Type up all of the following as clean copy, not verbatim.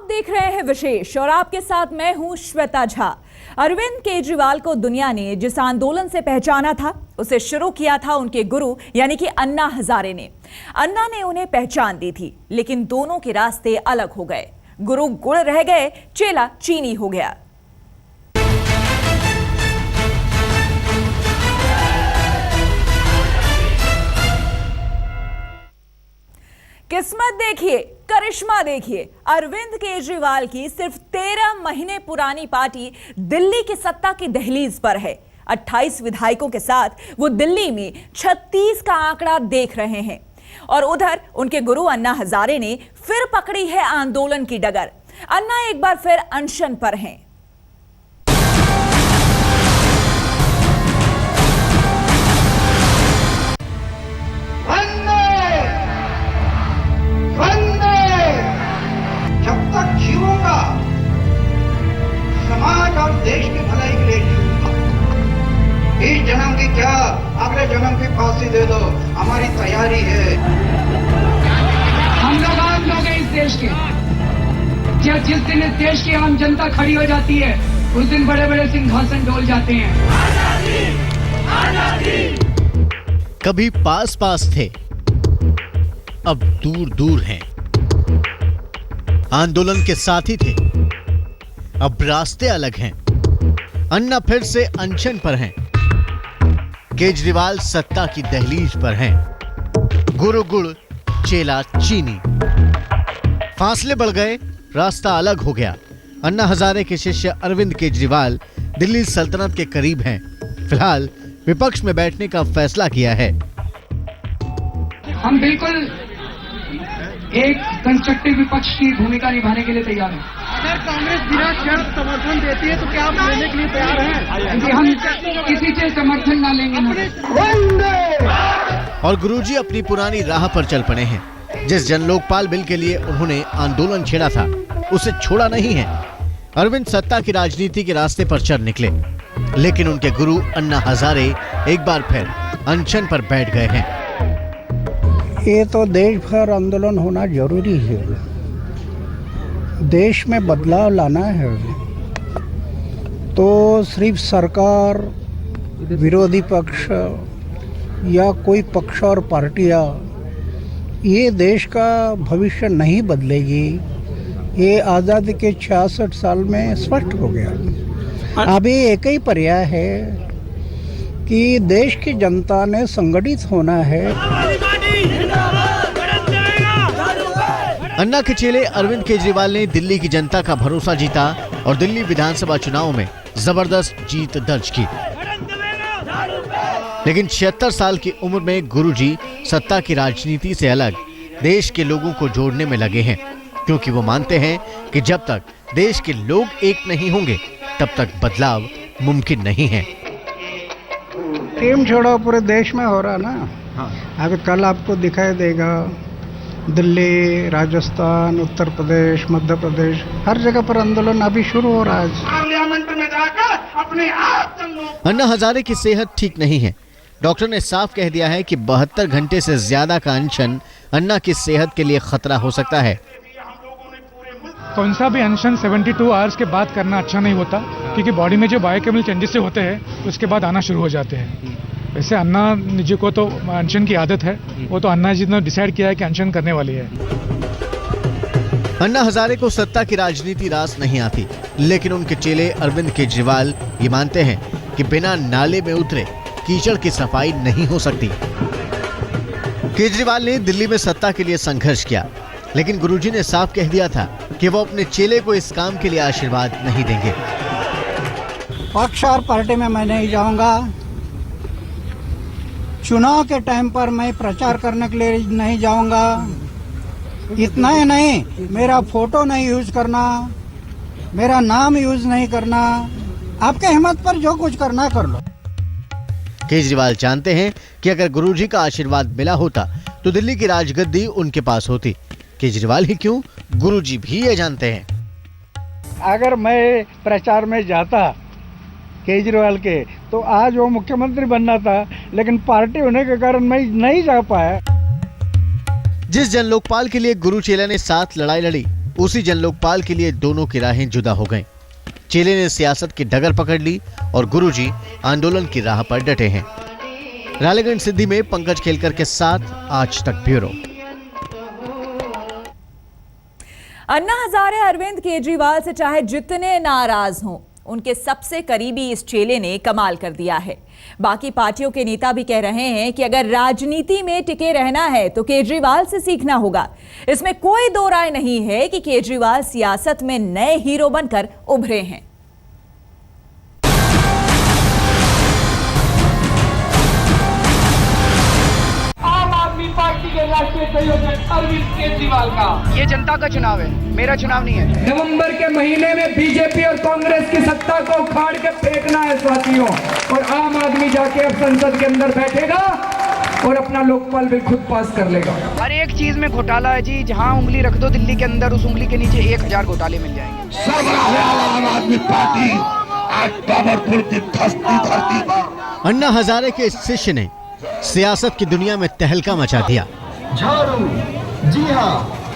देख रहे हैं विशेष और आपके साथ मैं हूं श्वेता झा। अरविंद केजरीवाल को दुनिया ने जिस आंदोलन से पहचाना था उसे शुरू किया था उनके गुरु यानी कि अन्ना हजारे ने। अन्ना ने उन्हें पहचान दी थी, लेकिन दोनों के रास्ते अलग हो गए। गुरु गुड़ रह गए, चेला चीनी हो गया। किस्मत देखिए, करिश्मा देखिए। अरविंद केजरीवाल की सिर्फ 13 महीने पुरानी पार्टी दिल्ली की सत्ता की दहलीज पर है। 28 विधायकों के साथ वो दिल्ली में 36 का आंकड़ा देख रहे हैं। और उधर उनके गुरु अन्ना हजारे ने फिर पकड़ी है आंदोलन की डगर। अन्ना एक बार फिर अनशन पर हैं। जीऊंगा समाज और देश की भलाई के लिए जीऊंगा। इस जन्म की क्या, अगले जन्म की फांसी दे दो, हमारी तैयारी है। हम लोग आम लोग हैं इस देश के। जिस दिन इस देश की आम जनता खड़ी हो जाती है उस दिन बड़े बड़े सिंहासन डोल जाते हैं। कभी पास पास थे, अब दूर दूर हैं। आंदोलन के साथी थे, अब रास्ते अलग हैं। अन्ना फिर से अनशन पर हैं। केजरीवाल सत्ता की दहलीज पर हैं। गुरु गुड़, चेला चीनी। फासले बढ़ गए, रास्ता अलग हो गया। अन्ना हजारे के शिष्य अरविंद केजरीवाल दिल्ली सल्तनत के करीब हैं। फिलहाल विपक्ष में बैठने का फैसला किया है। हम बिल्कुल एक कंस्ट्रक्टिव विपक्ष की भूमिका निभाने के लिए तैयार हैं। अगर कांग्रेस बिना शर्त समर्थन देती है तो क्या आप लेने के लिए तैयार हैं? हम किसी से समर्थन ना लेंगे। और गुरुजी अपनी पुरानी राह पर चल पड़े हैं। जिस जन लोकपाल बिल के लिए उन्होंने आंदोलन छेड़ा था उसे छोड़ा नहीं है। अरविंद सत्ता की राजनीति के रास्ते पर चल निकले, लेकिन उनके गुरु अन्ना हजारे एक बार फिर अनशन पर बैठ गए हैं। ये तो देश भर आंदोलन होना जरूरी है। देश में बदलाव लाना है तो सिर्फ सरकार, विरोधी पक्ष या कोई पक्ष और पार्टियां ये देश का भविष्य नहीं बदलेगी। ये आज़ादी के 66 साल में स्पष्ट हो गया। अभी एक ही पर्याय है कि देश की जनता ने संगठित होना है। अन्ना के चेले अरविंद केजरीवाल ने दिल्ली की जनता का भरोसा जीता और दिल्ली विधानसभा चुनाव में जबरदस्त जीत दर्ज की। लेकिन 76 साल की उम्र में गुरुजी सत्ता की राजनीति से अलग देश के लोगों को जोड़ने में लगे हैं, क्योंकि वो मानते हैं कि जब तक देश के लोग एक नहीं होंगे तब तक बदलाव मुमकिन नहीं है। टीम छोड़ो पूरे देश में हो रहा ना। अभी कल आपको दिखाई देगा दिल्ली, राजस्थान, उत्तर प्रदेश, मध्य प्रदेश, हर जगह पर आंदोलन अभी शुरू हो रहा है। पार्लियामेंट में जाकर अपने आप अन्ना हजारे की सेहत ठीक नहीं है। डॉक्टर ने साफ कह दिया है कि 72 घंटे से ज्यादा का अनशन अन्ना की सेहत के लिए खतरा हो सकता है। कौन सा भी अनशन 72 आवर्स के बाद करना अच्छा नहीं होता, क्योंकि बॉडी में जो बायोकेमिकल चेंजेस होते हैं उसके बाद आना शुरू हो जाते हैं। वैसे अन्ना जी को तो अनशन की आदत है, वो तो अन्ना जी ने डिसाइड किया है कि अनशन करने वाली है। अन्ना हजारे को सत्ता की राजनीति रास नहीं आती, लेकिन उनके चेले अरविंद केजरीवाल ये मानते हैं कि बिना नाले में उतरे कीचड़ की सफाई नहीं हो सकती। केजरीवाल ने दिल्ली में सत्ता के लिए संघर्ष किया, लेकिन गुरुजी ने साफ कह दिया था कि वो अपने चेले को इस काम के लिए आशीर्वाद नहीं देंगे। पक्ष और पार्टी में मैं नहीं जाऊंगा। चुनाव के टाइम पर मैं प्रचार करने के लिए नहीं जाऊंगा। इतना ही नहीं, मेरा फोटो नहीं यूज करना, मेरा नाम यूज नहीं करना। आपके हिम्मत पर जो कुछ करना कर लो। केजरीवाल जानते हैं कि अगर गुरुजी का आशीर्वाद मिला होता तो दिल्ली की राजगद्दी उनके पास होती। केजरीवाल ही क्यों, गुरुजी भी ये जानते हैं। अगर मैं प्रचार में जाता केजरीवाल के तो आज वो मुख्यमंत्री बनना था, लेकिन पार्टी होने के कारण मैं नहीं जा पाया। जिस जन लोकपाल के लिए गुरु चेला ने साथ लड़ाई लड़ी उसी जन लोकपाल के लिए दोनों की राहें जुदा हो गईं। चेले ने सियासत की डगर पकड़ ली और गुरुजी आंदोलन की राह पर डटे हैं। रालेगंज सिद्धि में पंकज खेलकर के साथ आज तक ब्यूरो। अन्ना हजारे अरविंद केजरीवाल से चाहे जितने नाराज हों, उनके सबसे करीबी इस चेले ने कमाल कर दिया है। बाकी पार्टियों के नेता भी कह रहे हैं कि अगर राजनीति में टिके रहना है तो केजरीवाल से सीखना होगा। इसमें कोई दो राय नहीं है कि केजरीवाल सियासत में नए हीरो बनकर उभरे हैं। पार्टी के राष्ट्रीय संयोजक अरविंद केजरीवाल का ये जनता का चुनाव है, मेरा चुनाव नहीं है। नवंबर के महीने में बीजेपी और कांग्रेस की सत्ता को उखाड़ के फेंकना है साथियों, और आम आदमी जाके अब संसद के अंदर बैठेगा और अपना लोकपाल बिल खुद पास कर लेगा। हर एक चीज में घोटाला है जी, जहां उंगली रख दो दिल्ली के अंदर, उस उंगली के नीचे 1000 घोटाले मिल जाएंगे। आम आदमी पार्टी आज पावरफुल की धरती पर अन्ना हजारे के इस शिष्य ने सियासत की दुनिया में तहलका मचा दिया। झाड़ू, जी हाँ,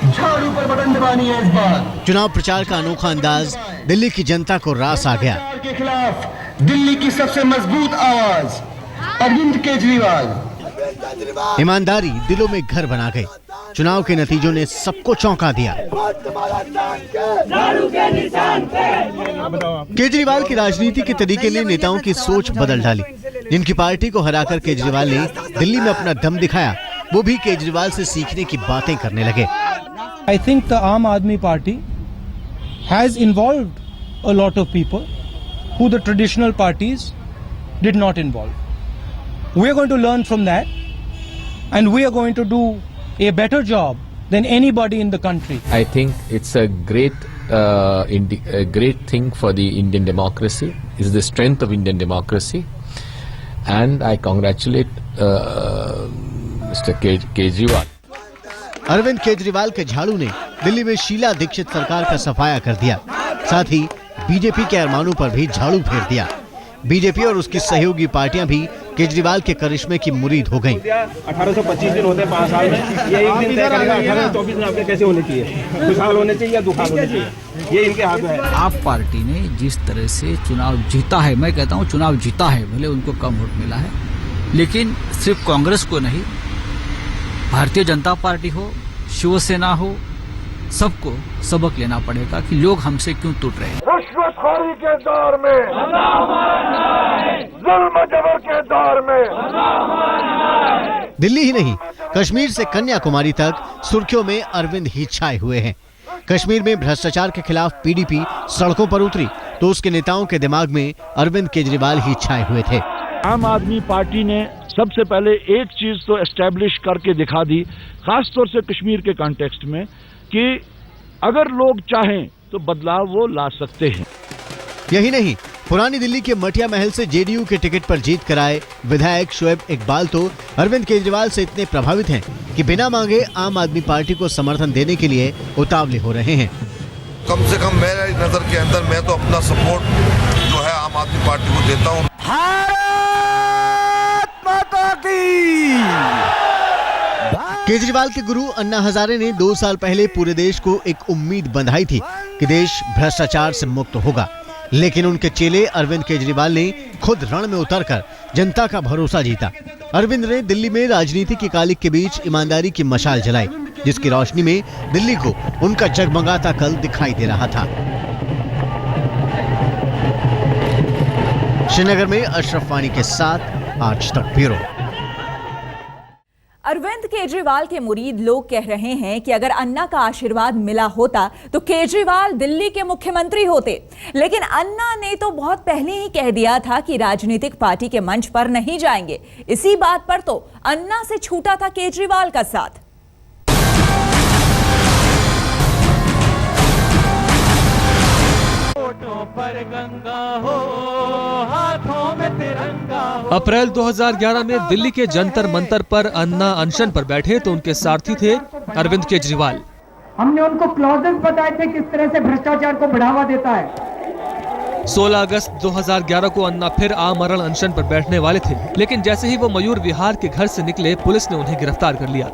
झाड़ू पर बटन दबानी है इस बार। चुनाव प्रचार का अनोखा अंदाज दिल्ली की जनता को रास आ गया। के खिलाफ दिल्ली की सबसे मजबूत आवाज अरविंद केजरीवाल। ईमानदारी दिलों में घर बना गई। चुनाव के नतीजों ने सबको चौंका दिया। केजरीवाल की राजनीति के तरीके ने नेताओं की सोच बदल डाली। जिनकी पार्टी को हराकर केजरीवाल ने दिल्ली में अपना दम दिखाया, वो भी केजरीवाल से सीखने की बातें करने लगे। I think the Aam Aadmi Party has involved a lot of people who the traditional parties did not involve. We are going to learn from that, and we are going to do a better job than anybody in the country. I think it's a great thing for the Indian democracy. It's the strength of Indian democracy, and I congratulate Mr. Kejriwal. Arvind Kejriwal के झाड़ू ने दिल्ली में शीला दीक्षित सरकार का सफाया कर दिया। साथ ही बीजेपी के अरमानों पर भी झाड़ू फेर दिया। बीजेपी और उसकी सहयोगी पार्टियां भी केजरीवाल के करिश्मे की मुरीद हो गईं। 1825 दिन होते हैं 5 साल में, ये एक दिन तय करेगा 1824 दिन आपके कैसे होने चाहिए, खुशहाल होने चाहिए या दुखहाल होने चाहिए, ये इनके हाथ में है। आप पार्टी ने जिस तरह से चुनाव जीता है, मैं कहता हूँ चुनाव जीता है, भले उनको कम वोट मिला है, लेकिन सिर्फ कांग्रेस को नहीं, भारतीय जनता पार्टी हो, शिवसेना हो, सबको सबक लेना पड़ेगा कि लोग हमसे क्यों टूट रहे हैं। रिश्वतखोरी के दौर में, जुल्म जबर के दौर में, दिल्ली ही नहीं, कश्मीर से कन्याकुमारी तक सुर्खियों में अरविंद ही छाए हुए हैं। कश्मीर में भ्रष्टाचार के खिलाफ पीडीपी सड़कों पर उतरी तो उसके नेताओं के दिमाग में अरविंद केजरीवाल ही छाए हुए थे। आम आदमी पार्टी ने सबसे पहले एक चीज तो एस्टेब्लिश करके दिखा दी, खासतौर से कश्मीर के कॉन्टेक्स्ट में, कि अगर लोग चाहें तो बदलाव वो ला सकते हैं। यही नहीं, पुरानी दिल्ली के मटिया महल से जेडीयू के टिकट पर जीत कराए विधायक शोएब इकबाल तो अरविंद केजरीवाल से इतने प्रभावित हैं कि बिना मांगे आम आदमी पार्टी को समर्थन देने के लिए उतावले हो रहे हैं। कम से कम मेरी नजर के अंदर मैं तो अपना सपोर्ट जो है आम आदमी पार्टी को देता हूँ। केजरीवाल के गुरु अन्ना हजारे ने 2 साल पहले पूरे देश को एक उम्मीद बंधाई थी कि देश भ्रष्टाचार से मुक्त होगा, लेकिन उनके चेले अरविंद केजरीवाल ने खुद रण में उतरकर जनता का भरोसा जीता। अरविंद ने दिल्ली में राजनीति की कालिक के बीच ईमानदारी की मशाल जलाई, जिसकी रोशनी में दिल्ली को उनका जगमगाता कल दिखाई दे रहा था। श्रीनगर में अशरफ वानी के साथ आज तक ब्यूरो। अरविंद केजरीवाल के मुरीद लोग कह रहे हैं कि अगर अन्ना का आशीर्वाद मिला होता तो केजरीवाल दिल्ली के मुख्यमंत्री होते, लेकिन अन्ना ने तो बहुत पहले ही कह दिया था कि राजनीतिक पार्टी के मंच पर नहीं जाएंगे। इसी बात पर तो अन्ना से छूटा था केजरीवाल का साथ। पर गंगा हो, हाथों में तिरंगा हो। अप्रैल 2011 में दिल्ली के जंतर मंतर पर अन्ना अनशन पर बैठे तो उनके सारथी थे अरविंद केजरीवाल। हमने उनको क्लॉजेस बताए थे किस तरह से भ्रष्टाचार को बढ़ावा देता है। 16 अगस्त 2011 को अन्ना फिर आमरण अनशन पर बैठने वाले थे, लेकिन जैसे ही वो मयूर विहार के घर से निकले पुलिस ने उन्हें गिरफ्तार कर लिया।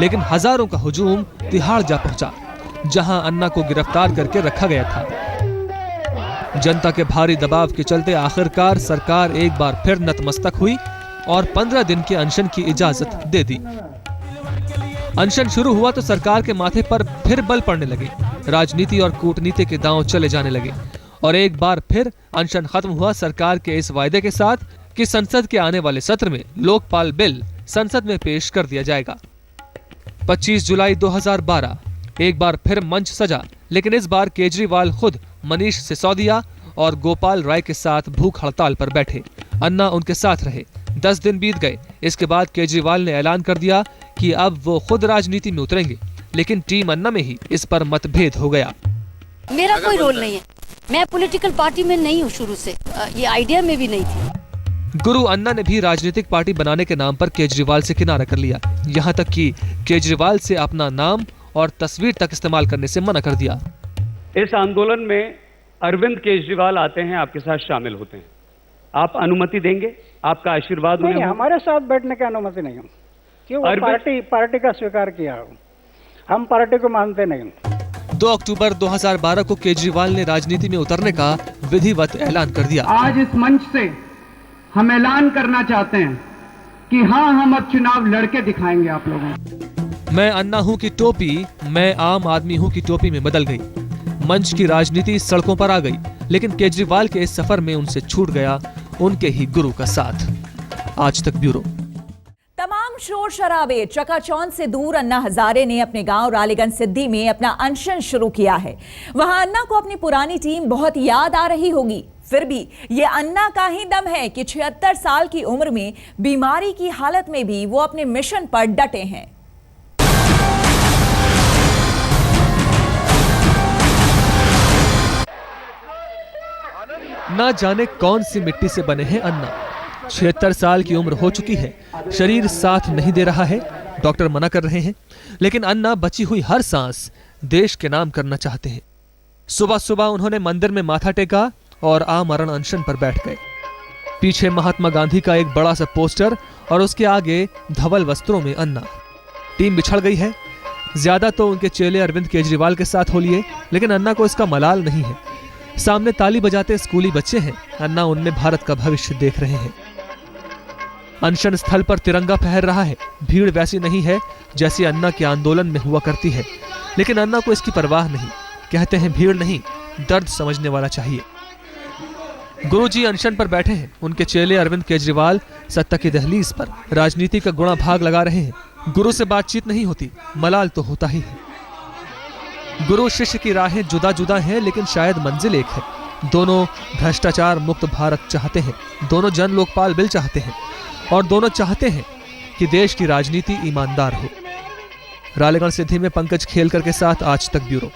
लेकिन हजारों का हुजूम तिहाड़ जा पहुंचा। जहां अन्ना को गिरफ्तार करके रखा गया था। जनता के भारी दबाव के चलते आखिरकार सरकार एक बार फिर नतमस्तक हुई और 15 दिन के अनशन की इजाजत दे दी। अनशन शुरू हुआ तो सरकार के माथे पर फिर बल पड़ने लगे, राजनीति और कूटनीति के दांव चले जाने लगे और एक बार फिर अनशन खत्म हुआ सरकार के इस वायदे के साथ कि संसद के आने वाले सत्र में लोकपाल बिल संसद में पेश कर दिया जाएगा। 25 जुलाई 2012 एक बार फिर मंच सजा, लेकिन इस बार केजरीवाल खुद मनीष सिसोदिया और गोपाल राय के साथ भूख हड़ताल पर बैठे। अन्ना उनके साथ रहे। 10 दिन बीत गए। इसके बाद केजरीवाल ने ऐलान कर दिया कि अब वो खुद राजनीति में उतरेंगे, लेकिन टीम अन्ना में ही इस पर मतभेद हो गया। मेरा कोई रोल नहीं है, मैं पॉलिटिकल पार्टी में नहीं हूँ शुरू से, ये आइडिया में भी नहीं थी। गुरु अन्ना ने भी राजनीतिक पार्टी बनाने के नाम पर केजरीवाल से किनारा कर लिया, यहाँ तक कि केजरीवाल से अपना नाम और तस्वीर तक इस्तेमाल करने से मना कर दिया। इस आंदोलन में अरविंद केजरीवाल आते हैं, आपके साथ शामिल होते हैं, आप अनुमति देंगे? आपका आशीर्वाद नहीं, हमारे साथ बैठने की अनुमति नहीं है, क्यों? पार्टी का स्वीकार किया, हम पार्टी को मानते नहीं। 2 अक्टूबर 2012 को केजरीवाल ने राजनीति में उतरने का विधिवत ऐलान कर दिया। आज इस मंच से हम ऐलान करना चाहते हैं कि हाँ, हम अब चुनाव लड़के दिखाएंगे आप लोगों को। मैं अन्ना हूँ की टोपी मैं आम आदमी हूँ की टोपी में बदल गई। मंच की राजनीति सड़कों पर आ गई, लेकिन केजरीवाल के इस सफर में उनसे छूट गया उनके ही गुरु का साथ। आज तक ब्यूरो। तमाम शोर शराबे चकाचौंध से दूर अन्ना हजारे ने अपने गांव रालीगंज सिद्धि में अपना अनशन शुरू किया है। वहां अन्ना को अपनी पुरानी टीम बहुत याद आ रही होगी, फिर भी ये अन्ना का ही दम है कि 76 साल की उम्र में बीमारी की हालत में भी वो अपने मिशन पर डटे हैं। ना जाने कौन सी मिट्टी से बने हैं अन्ना। 76 साल की उम्र हो चुकी है, शरीर साथ नहीं दे रहा है, डॉक्टर मना कर रहे हैं, लेकिन अन्ना बची हुई हर सांस देश के नाम करना चाहते हैं। सुबह सुबह उन्होंने मंदिर में माथा टेका और आमरण अनशन पर बैठ गए। पीछे महात्मा गांधी का एक बड़ा सा पोस्टर और उसके आगे धवल वस्त्रों में अन्ना। टीम बिछड़ गई है। ज्यादा तो उनके चेले अरविंद केजरीवाल के साथ हो लिए, लेकिन अन्ना को इसका मलाल नहीं है। सामने ताली बजाते स्कूली बच्चे हैं, अन्ना उनमें भारत का भविष्य देख रहे हैं। अनशन स्थल पर तिरंगा फहर रहा है। भीड़ वैसी नहीं है जैसी अन्ना के आंदोलन में हुआ करती है, लेकिन अन्ना को इसकी परवाह नहीं। कहते हैं भीड़ नहीं, दर्द समझने वाला चाहिए। गुरुजी अनशन पर बैठे हैं। उनके चेले अरविंद केजरीवाल सत्ता की दहलीज पर राजनीति का गुणा भाग लगा रहे हैं। गुरु से बातचीत नहीं होती, मलाल तो होता ही है। गुरु शिष्य की राहें जुदा जुदा हैं, लेकिन शायद मंजिल एक है। दोनों भ्रष्टाचार मुक्त भारत चाहते हैं, दोनों जन लोकपाल बिल चाहते हैं और दोनों चाहते हैं कि देश की राजनीति ईमानदार हो। रालीगंज सिद्धि में पंकज खेलकर के साथ आज तक ब्यूरो।